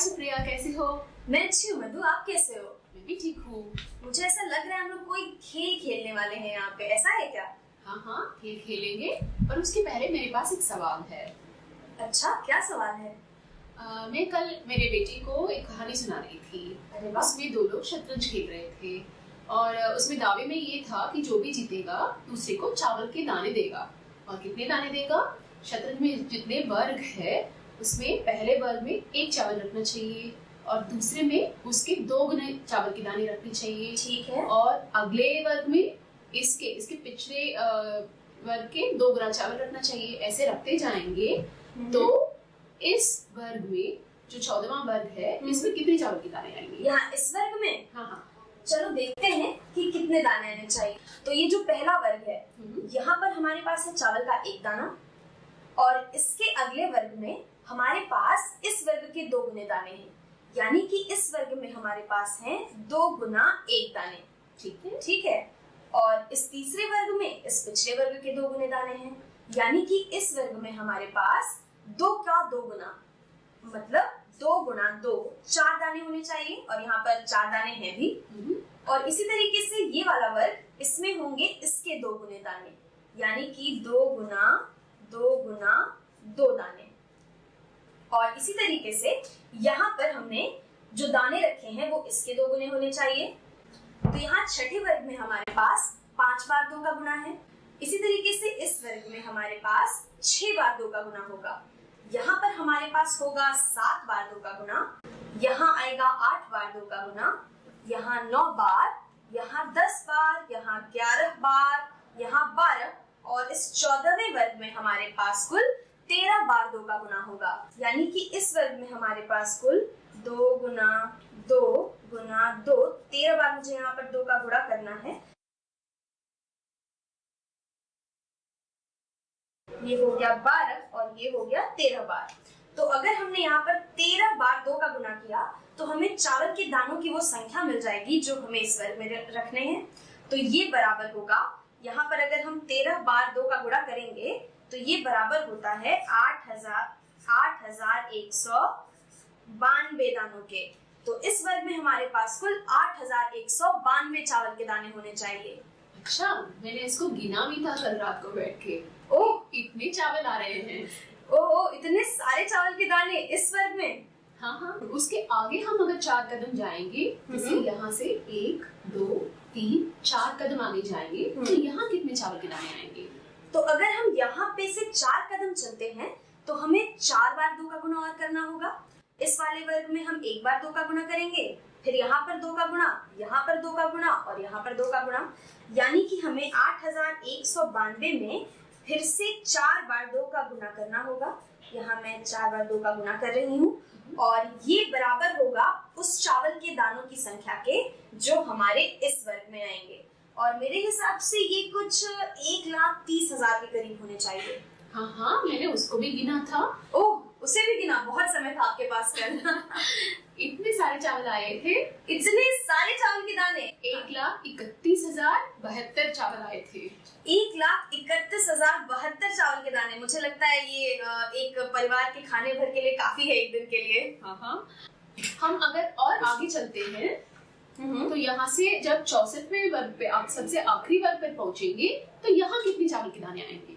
सुप्रिया, कैसे हो? मैं अच्छी हूँ मधु, आप कैसे हो? मैं भी ठीक हूँ। मुझे ऐसा लग रहा है हम लोग कोई खेल खेलने वाले हैं यहाँ पे, ऐसा है क्या? हाँ, खेल खेलेंगे, पर उसके पहले मेरे पास एक सवाल है। अच्छा, क्या सवाल है? मैं कल मेरे बेटे को एक कहानी सुना रही थी। अरे वाह। उसमें दो लोग शतरंज खेल रहे थे और उसमें दावे में ये था कि जो भी जीतेगा दूसरे को चावल के दाने देगा। और कितने दाने देगा? शतरंज में जितने वर्ग है उसमें पहले वर्ग में एक चावल रखना चाहिए और दूसरे में उसके 2 गुने चावल के दाने रखने चाहिए। ठीक है। और अगले वर्ग में इसके पिछले वर्ग के 2 गुना चावल रखना चाहिए। ऐसे रखते जाएंगे तो इस वर्ग में जो 14वां वर्ग है इसमें कितने चावल के दाने आएंगे? यहाँ इस वर्ग में? हाँ। चलो देखते हैं कि कितने दाने आने चाहिए। तो ये जो पहला वर्ग है, यहाँ पर हमारे पास है चावल का 1 दाना और इसके अगले वर्ग में हमारे पास इस वर्ग के 2 गुने दाने हैं, यानी कि इस वर्ग में हमारे पास है 2 गुना 1 दाने। ठीक है। और इस तीसरे वर्ग में इस पिछले वर्ग के 2 गुने दाने हैं, यानी कि इस वर्ग में हमारे पास 2 का 2 गुना, मतलब 2 गुना 2, 4 दाने होने चाहिए और यहाँ पर 4 दाने हैं भी। और इसी तरीके से ये वाला वर्ग, इसमें होंगे इसके 2 गुने दाने, यानी कि 2 गुना 2 गुना 2 दाने। और इसी तरीके से यहाँ पर हमने जो दाने रखे हैं वो इसके 2 गुने होने चाहिए। तो यहाँ छठे वर्ग में हमारे पास 5 बार 2 का गुना है। इसी तरीके से इस वर्ग में हमारे पास 6 बार 2 का गुना होगा। यहाँ पर हमारे पास होगा 7 बार 2 का गुना, यहाँ आएगा 8 बार 2 का गुना, यहाँ 9 बार, यहाँ 10 बार, यहाँ 11 बार, यहाँ 12 और इस 14वें वर्ग में हमारे पास कुल 13 बार 2 का गुना होगा। यानी कि इस वर्ग में हमारे पास कुल 2 गुना 2 गुना 2, 13 बार मुझे यहाँ पर 2 का गुणा करना है। ये हो गया 12 और ये हो गया 13 बार। तो अगर हमने यहाँ पर 13 बार 2 का गुना किया तो हमें चावल के दानों की वो संख्या मिल जाएगी जो हमें इस वर्ग में रखने हैं। तो ये बराबर होगा, यहाँ पर अगर हम 13 बार 2 का गुणा करेंगे तो ये बराबर होता है 8192 दानों के। तो इस वर्ग में हमारे पास कुल 8192 चावल के दाने होने चाहिए। अच्छा, मैंने इसको गिना भी था कल रात को बैठ के। ओह, इतने चावल आ रहे हैं। ओह, इतने सारे चावल के दाने इस वर्ग में। हाँ। उसके आगे हम अगर 4 कदम जाएंगे, जैसे यहाँ से 1 2 3 4 कदम आगे जाएंगे तो यहाँ कितने चावल के दाने आएंगे? तो अगर हम यहाँ पे से 4 कदम चलते हैं तो हमें 4 बार 2 का गुना और करना होगा। इस वाले वर्ग में हम 1 बार 2 का गुना करेंगे, फिर यहाँ पर 2 का गुना, यहाँ पर 2 का गुना और यहाँ पर 2 का गुना, यानी कि हमें 8192 में फिर से 4 बार 2 का गुना करना होगा। यहाँ मैं 4 बार 2 का गुना कर रही हूँ और ये बराबर होगा उस चावल के दानों की संख्या के जो हमारे इस वर्ग में आएंगे। और मेरे हिसाब से ये कुछ 1,30,000 के करीब होने चाहिए। हाँ, मैंने उसको भी गिना था। ओह, उसे भी गिना? बहुत समय था आपके पास करना। इतने सारे चावल आए थे। इतने सारे चावल के दाने? 1,31,072 चावल आए थे। 1,31,072 चावल के दाने। मुझे लगता है ये एक परिवार के खाने भर के लिए काफी है, एक दिन के लिए। हाँ। हम अगर और आगे चलते हैं तो यहाँ से जब 64वें वर्ग पे आप सबसे आखिरी वर्ग पे पहुंचेंगे तो यहाँ कितने चावल के दाने आएंगे?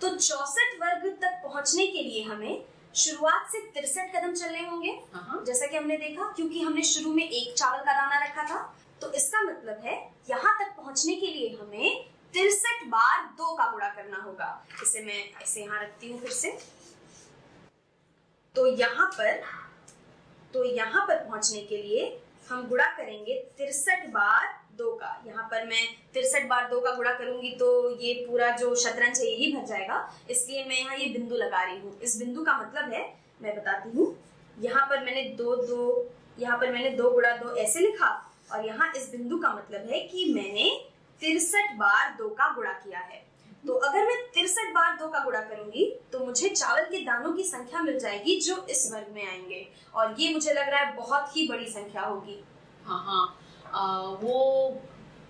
तो 64 वर्ग तक पहुंचने के लिए हमें शुरुआत से 63 कदम चलने होंगे। जैसा कि हमने देखा, क्योंकि हमने शुरू में 1 चावल का दाना रखा था, तो इसका मतलब है यहाँ तक पहुंचने के लिए हमें 63 बार 2 का गुणा करना होगा। इसे मैं ऐसे यहाँ रखती हूँ फिर से। तो यहाँ पर पहुंचने के लिए हम गुणा करेंगे 63 बार 2 का। यहाँ पर मैं 63 बार 2 का गुणा करूंगी तो ये पूरा जो शतरंज है यही भर जाएगा, इसलिए मैं यहाँ ये बिंदु लगा रही हूँ। इस बिंदु का मतलब है, मैं बताती हूँ, यहाँ पर मैंने 2 गुणा 2 ऐसे लिखा और यहाँ इस बिंदु का मतलब है कि मैंने 63 बार 2 का गुणा किया है। तो अगर मैं 63 बार 2 का गुणा करूंगी तो मुझे चावल के दानों की संख्या मिल जाएगी जो इस वर्ग में आएंगे और ये मुझे लग रहा है बहुत ही बड़ी संख्या होगी। हाँ, वो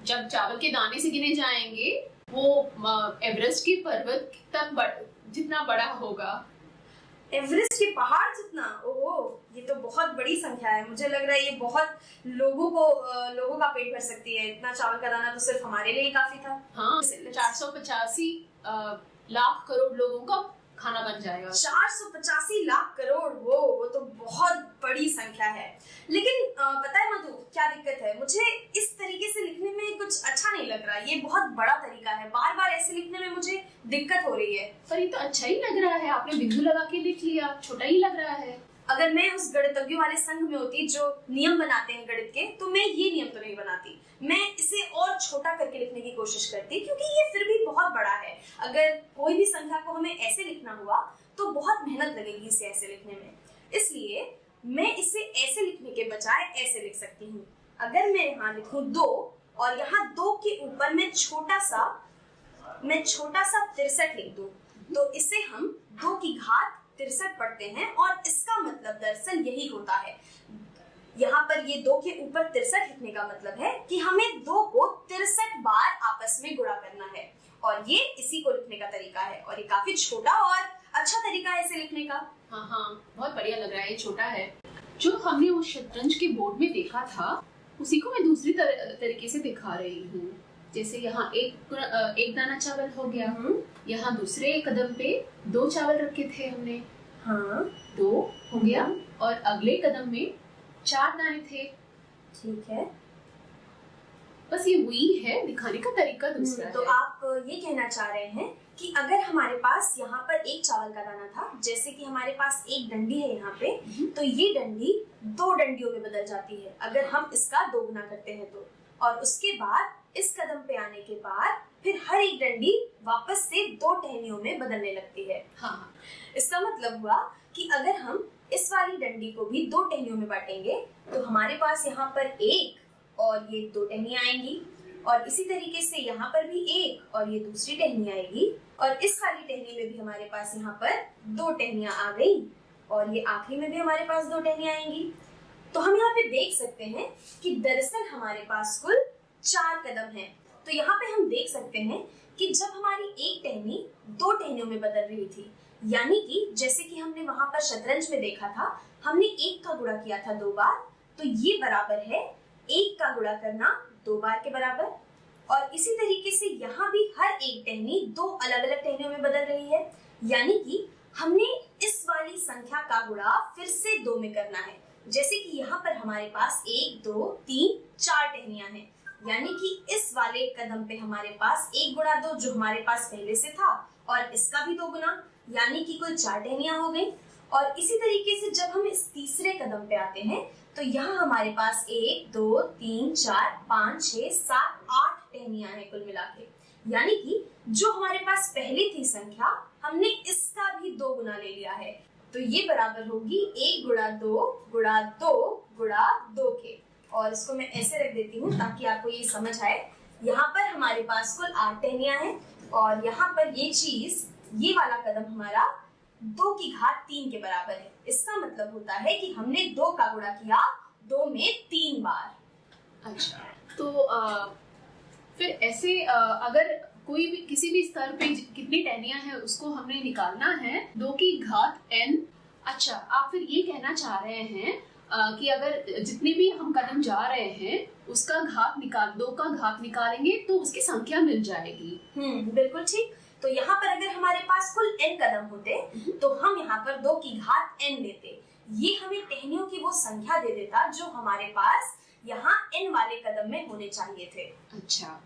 जब चावल के दाने से गिने जाएंगे वो एवरेस्ट के पर्वत तक जितना बड़ा होगा। एवरेस्ट के पहाड़ जितना? ओहो, ये तो बहुत बड़ी संख्या है। मुझे लग रहा है ये बहुत लोगों का पेट भर सकती है। इतना चावल का दाना तो सिर्फ हमारे लिए ही काफी था। हाँ, 485 लाख करोड़ लोगों का खाना बन जाएगा। 485 लाख करोड़, वो तो बहुत बड़ी संख्या है। लेकिन पता है मधु, क्या दिक्कत है? मुझे इस तरीके से लिखने में कुछ अच्छा नहीं लग रहा। ये बहुत बड़ा तरीका है, बार बार ऐसे लिखने में मुझे दिक्कत हो रही है। पर ये तो अच्छा ही लग रहा है, आपने बिंदु लगा के लिख लिया, छोटा ही लग रहा है। अगर मैं उस गणितज्ञों वाले संघ में होती जो नियम बनाते हैं गणित के, तो मैं ये नियम तो नहीं बनाती। मैं इसे और छोटा करके लिखने की कोशिश करती, क्योंकि ये फिर भी बहुत बड़ा है। अगर कोई भी संख्या को हमें ऐसे लिखना हुआ तो बहुत मेहनत लगेगी इसे ऐसे लिखने में। इसलिए मैं इसे ऐसे लिखने के बजाय ऐसे लिख सकती हूँ। अगर मैं यहाँ लिखूं 2 और यहाँ 2 के ऊपर मैं छोटा सा 63 लिख दूं, तो इसे हम 2 की घात 63 पढ़ते हैं। और इसका मतलब दरअसल यही होता है। यहाँ पर ये 2 के ऊपर 63 लिखने का मतलब है कि हमें 2 को 63 बार आपस में गुणा करना है। और ये इसी को लिखने का तरीका है, और ये काफी छोटा और अच्छा तरीका है इसे लिखने का। हाँ, बहुत बढ़िया लग रहा है, ये छोटा है। जो हमने उस शतरंज के बोर्ड में देखा था, उसी को मैं दूसरी तरीके से दिखा रही हूँ। जैसे यहाँ एक दाना चावल हो गया, यहाँ दूसरे कदम पे 2 चावल रखे थे हमने, हाँ 2 हो गया, और अगले कदम में 4 दाने थे। ठीक है, बस ये वही है, दिखाने का तरीका दूसरा है। तो आप ये कहना चाह रहे हैं कि अगर हमारे पास यहाँ पर 1 चावल का दाना था, जैसे कि हमारे पास 1 डंडी है यहाँ पे, तो ये डंडी 2 डंडियों में बदल जाती है अगर हम इसका 2 गुना करते हैं तो। और उसके बाद इस कदम पे आने के बाद फिर हर एक डंडी वापस से 2 टहनियों में बदलने लगती है। हाँ, इसका मतलब हुआ कि अगर हम इस वाली डंडी को भी 2 टहनियों में बांटेंगे, तो हमारे पास यहाँ पर 1 और ये 2 टहनियां आएंगी, और इसी तरीके से यहाँ पर भी 1 और ये दूसरी टहनी आएगी, और इस वाली टहनी में भी हमारे पास यहाँ पर 2 टहनियां आ गई, और ये आखिरी में भी हमारे पास 2 टहनियां आएंगी। तो हम यहाँ पे देख सकते हैं कि दरअसल हमारे पास कुल 4 कदम हैं। तो यहाँ पे हम देख सकते हैं कि जब हमारी एक टहनी 2 टहनियों में बदल रही थी, यानी कि जैसे कि हमने वहां पर शतरंज में देखा था, हमने 1 का गुणा किया था 2 बार, तो ये बराबर है 1 का गुणा करना 2 बार के बराबर। और इसी तरीके से यहाँ भी हर एक टहनी 2 अलग अलग टहनियों में बदल रही है, यानी कि हमने इस वाली संख्या का गुणा फिर से 2 में करना है। जैसे कि यहाँ पर हमारे पास 1 2 3 4 टहनियां हैं, यानी कि इस वाले कदम पे हमारे पास 1 गुणा 2 जो हमारे पास पहले से था, और इसका भी 2 गुना, यानी कि कुल 4 टहनियां हो गई। और इसी तरीके से जब हम इस तीसरे कदम पे आते हैं, तो यहाँ हमारे पास 1 2 3 4 5 6 7 8 टहनियां हैं कुल मिला के, यानी कि जो हमारे पास पहले थी संख्या, हमने इसका भी 2 गुना ले लिया है। तो ये बराबर होगी 1 गुणा 2 गुणा 2 गुणा 2 के। और इसको मैं ऐसे रख देती हूँ ताकि आपको ये समझ आए। यहाँ पर हमारे पास कुल 8 टहनियां हैं, और यहाँ पर ये चीज, ये वाला कदम हमारा 2 की घात 3 के बराबर है। इसका मतलब होता है कि हमने 2 का गुणा किया 2 में 3 बार। अच्छा, तो फिर ऐसे अगर कोई भी किसी भी स्तर पे कितनी टहनियां हैं उसको हमने निकालना है 2 की घात n। अच्छा, आप फिर ये कहना चाह रहे हैं कि अगर जितने भी हम कदम जा रहे हैं उसका घात 2 का घात निकालेंगे तो उसकी संख्या मिल जाएगी। बिल्कुल ठीक। तो यहाँ पर अगर हमारे पास कुल n कदम होते, तो हम यहाँ पर 2 की घात n लेते। ये हमें टहनियों की वो संख्या दे देता जो हमारे पास यहाँ n वाले कदम में होने चाहिए थे। अच्छा,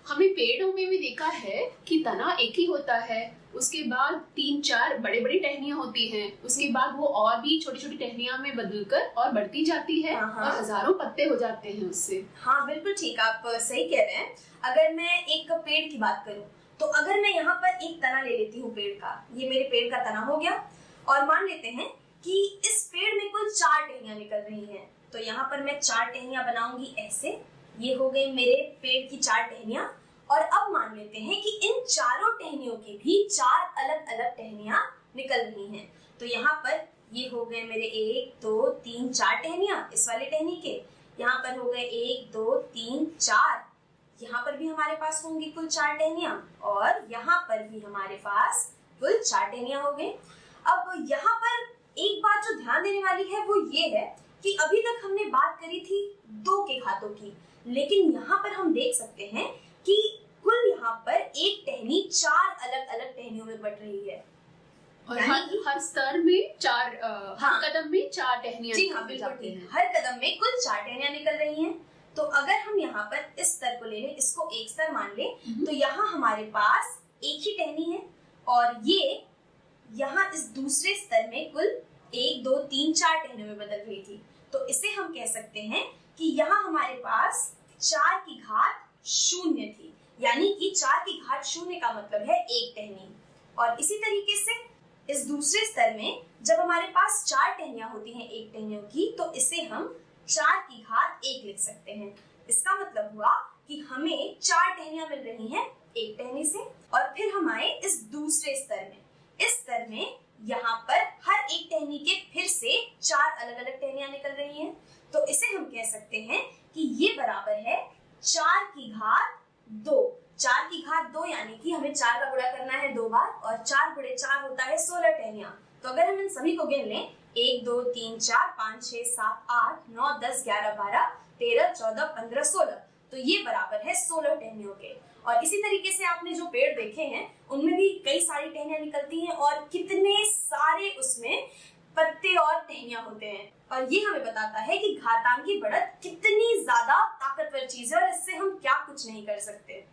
हमने पेड़ों में भी देखा है कि तना एक ही होता है, उसके बाद 3-4 बड़े बड़ी टहनियां होती हैं, उसके बाद वो और भी छोटी छोटी टहनियां में बदलकर और बढ़ती जाती है, और हजारों पत्ते हो जाते हैं उससे। हाँ बिल्कुल ठीक, आप सही कह रहे हैं। अगर मैं एक पेड़ की बात करूं, तो अगर मैं यहाँ पर एक तना ले लेती हूँ पेड़ का, ये मेरे पेड़ का तना हो गया, और मान लेते हैं कि इस पेड़ में कुल 4 टहनियां निकल रही हैं, तो यहाँ पर मैं 4 टहनियां बनाऊंगी ऐसे। ये हो गई मेरे पेड़ की 4 टहनियां। और अब मान लेते हैं कि इन चारों टहनियों की भी 4 अलग अलग टहनियां निकल रही हैं, तो यहाँ पर ये हो गए मेरे 1 2 3 4 टहनियां इस वाले टहनी के। यहाँ पर हो गए 1 2 3 4, यहाँ पर भी हमारे पास होंगी कुल 4 टहनियां, और यहाँ पर भी हमारे पास कुल 4 टहनियां हो गई। अब यहाँ पर एक बात जो ध्यान देने वाली है वो ये है कि अभी तक हमने बात करी थी 2 के घातों की, लेकिन यहाँ पर हम देख सकते हैं कि कुल यहाँ पर एक टहनी 4 अलग अलग टहनियों में बट रही है। और हर स्तर में 4 हर कदम में 4 टहनियां निकल जाती हैं। हर कदम में कुल 4 टहनियां निकल रही हैं। तो अगर हम यहाँ पर इस स्तर को ले लें, इसको एक स्तर मान लें, तो यहाँ हमारे पास एक ही टहनी है और ये यहाँ इस दूसरे स्तर में कुल 1 2 3 4 टहनियों में बदल रही थी। तो इसे हम कह सकते हैं कि यहाँ हमारे पास 4 की घात 0 थी, यानी कि 4 की घात 0 का मतलब है एक टहनी। और इसी तरीके से इस दूसरे स्तर में जब हमारे पास 4 टहनियां होती हैं एक टहनियों की, तो इसे हम 4 की घात 1 लिख सकते हैं। इसका मतलब हुआ कि हमें 4 टहनियां मिल रही हैं एक टहनी से। और फिर हम आए इस दूसरे स्तर में। इस स्तर में यहाँ पर हर एक टहनी के फिर से 4 अलग अलग टहनियां निकल रही हैं। तो इसे हम कह सकते हैं कि ये बराबर है 4 की घात 2। 4 की घात 2 यानी कि हमें 4 का गुणा करना है 2 बार, और 4 गुणे 4 होता है 16 टहनियां। तो अगर हम इन सभी को गिन लें, 1 2 3 4 5 6 7 8 9 10 11 12 13 14 15 16, तो ये बराबर है 16 टहनियों के। और इसी तरीके से आपने जो पेड़ देखे हैं उनमें भी कई सारी टहनियां निकलती हैं और कितने सारे उसमें पत्ते और टहनियां होते हैं। और ये हमें बताता है कि घातांकी बढ़त कितनी ज्यादा ताकतवर चीज है और इससे हम क्या कुछ नहीं कर सकते।